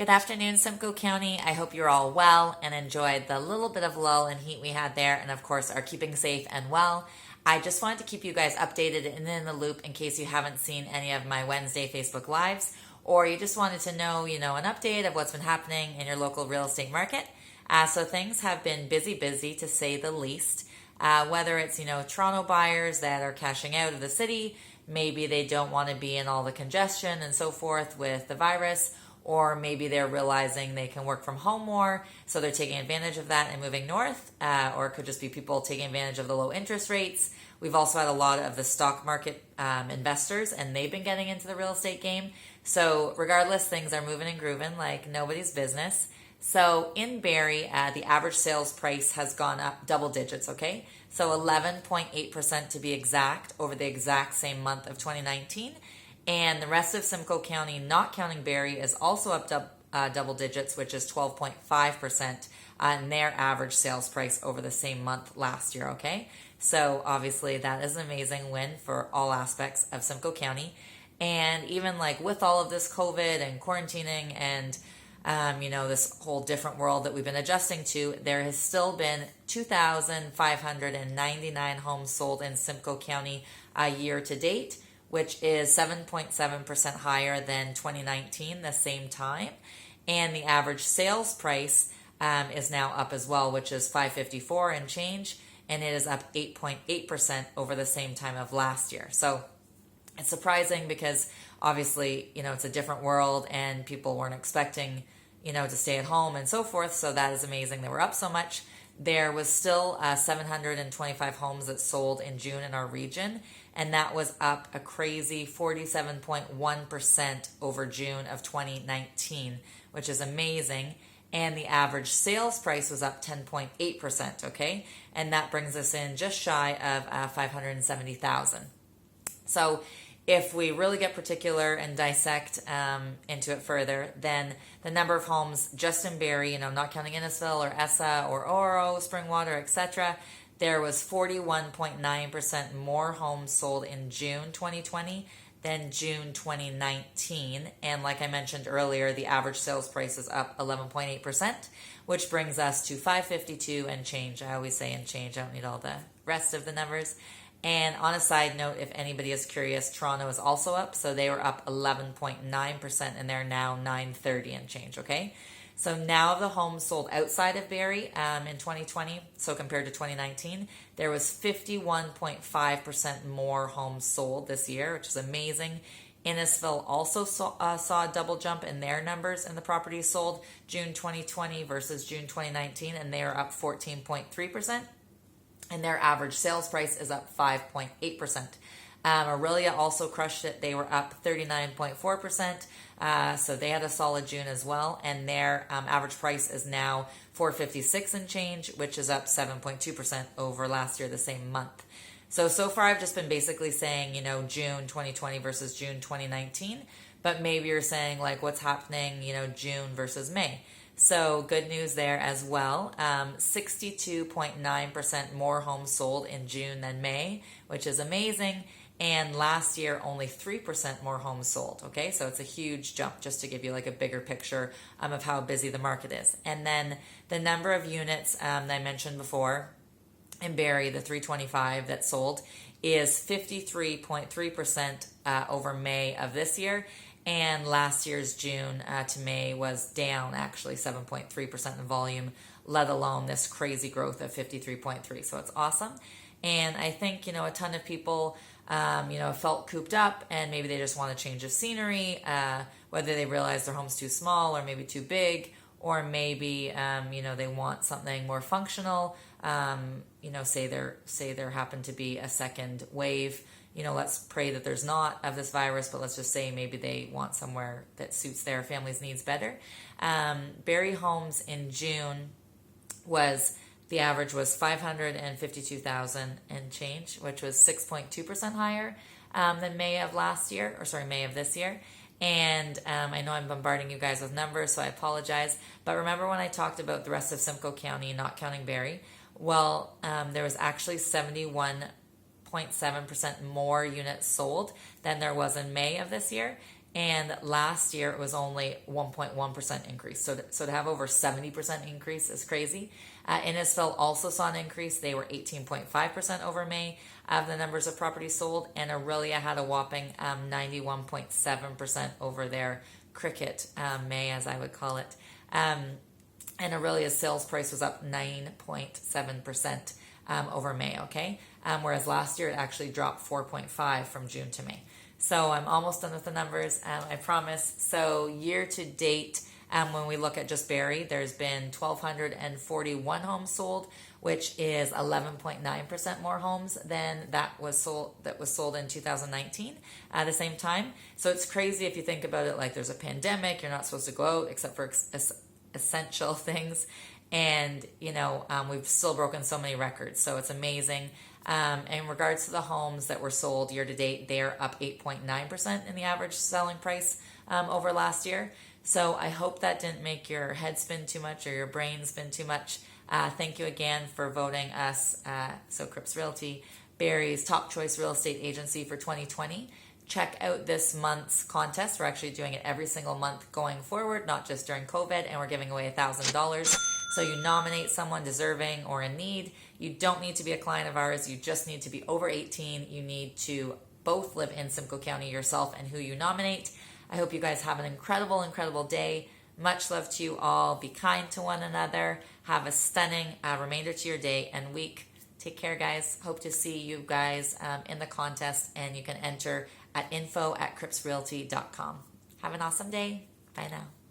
Good afternoon, Simcoe County. I hope you're all well and enjoyed the little bit of lull and heat we had there, and of course, are keeping safe and well. I just wanted to keep you guys updated and in the loop in case you haven't seen any of my Wednesday Facebook Lives, or you just wanted to know, an update of what's been happening in your local real estate market. So things have been busy to say the least. Whether it's, Toronto buyers that are cashing out of the city, maybe they don't want to be in all the congestion and so forth with the virus, or maybe they're realizing they can work from home more, so they're taking advantage of that and moving north, or it could just be people taking advantage of the low interest rates. We've also had a lot of the stock market investors, and they've been getting into the real estate game. So regardless, things are moving and grooving like nobody's business. So in Barrie, the average sales price has gone up double digits, okay? So 11.8% to be exact over the exact same month of 2019. And the rest of Simcoe County, not counting Barrie, is also up double digits, which is 12.5% on their average sales price over the same month last year, okay? So obviously that is an amazing win for all aspects of Simcoe County. And even like with all of this COVID and quarantining and this whole different world that we've been adjusting to, there has still been 2,599 homes sold in Simcoe County year to date, which is 7.7% higher than 2019, the same time. And the average sales price is now up as well, which is $554 and change, and it is up 8.8% over the same time of last year. So it's surprising because obviously, it's a different world and people weren't expecting, to stay at home and so forth. So that is amazing that we're up so much. There was still 725 homes that sold in June in our region, and that was up a crazy 47.1% over June of 2019, which is amazing. And the average sales price was up 10.8%, okay? And that brings us in just shy of 570,000. So if we really get particular and dissect into it further, then the number of homes just in Barrie, not counting Innisfil or Essa or Oro, Springwater, etc., there was 41.9% more homes sold in June 2020 than June 2019. And like I mentioned earlier, the average sales price is up 11.8%, which brings us to 552 and change. I always say and change. I don't need all the rest of the numbers. And on a side note, if anybody is curious, Toronto is also up. So they were up 11.9% and they're now 930 and change, okay? So now of the homes sold outside of Barrie in 2020, so compared to 2019, there was 51.5% more homes sold this year, which is amazing. Innisfil also saw a double jump in their numbers in the properties sold June 2020 versus June 2019, and they are up 14.3%. And their average sales price is up 5.8%. Aurelia also crushed it. They were up 39.4%. So they had a solid June as well. And their average price is now $456 and change, which is up 7.2% over last year, the same month. So far I've just been basically saying, June 2020 versus June 2019. But maybe you're saying like what's happening, June versus May. So good news there as well. 62.9% more homes sold in June than May, which is amazing. And last year, only 3% more homes sold. Okay, so it's a huge jump just to give you like a bigger picture of how busy the market is. And then the number of units that I mentioned before in Barrie, the 325 that sold, is 53.3% over May of this year. And last year's June to May was down actually 7.3% in volume, let alone this crazy growth of 53.3%. So it's awesome. And I think, a ton of people, felt cooped up and maybe they just want to change of scenery, whether they realize their home's too small or maybe too big, or maybe, they want something more functional. Say there happened to be a second wave. Let's pray that there's not of this virus, but let's just say maybe they want somewhere that suits their family's needs better. Barrie homes in June the average was 552,000 and change, which was 6.2% higher than May of this year. And I know I'm bombarding you guys with numbers, so I apologize. But remember when I talked about the rest of Simcoe County, not counting Barrie? Well, there was actually 71.7% more units sold than there was in May of this year. And last year it was only 1.1% increase. So to have over 70% increase is crazy. Innisfil also saw an increase. They were 18.5% over May of the numbers of properties sold. And Aurelia had a whopping 91.7% over their cricket May, as I would call it. And Aurelia's sales price was up 9.7% over May, okay? Whereas last year it actually dropped 4.5% from June to May. So I'm almost done with the numbers, I promise. So year to date, when we look at just Barrie, there's been 1,241 homes sold, which is 11.9% more homes than that was sold in 2019 at the same time. So it's crazy if you think about it, like there's a pandemic, you're not supposed to go out except for essential things. And, we've still broken so many records. So it's amazing. In regards to the homes that were sold year to date, they're up 8.9% in the average selling price over last year. So I hope that didn't make your head spin too much or your brain spin too much. Thank you again for voting us, Cripps Realty, Barrie's top choice real estate agency for 2020. Check out this month's contest. We're actually doing it every single month going forward, not just during COVID, and we're giving away $1,000. So you nominate someone deserving or in need. You don't need to be a client of ours. You just need to be over 18. You need to both live in Simcoe County yourself and who you nominate. I hope you guys have an incredible, incredible day. Much love to you all. Be kind to one another. Have a stunning remainder to your day and week. Take care, guys. Hope to see you guys in the contest, and you can enter at info@crippsrealty.com. Have an awesome day. Bye now.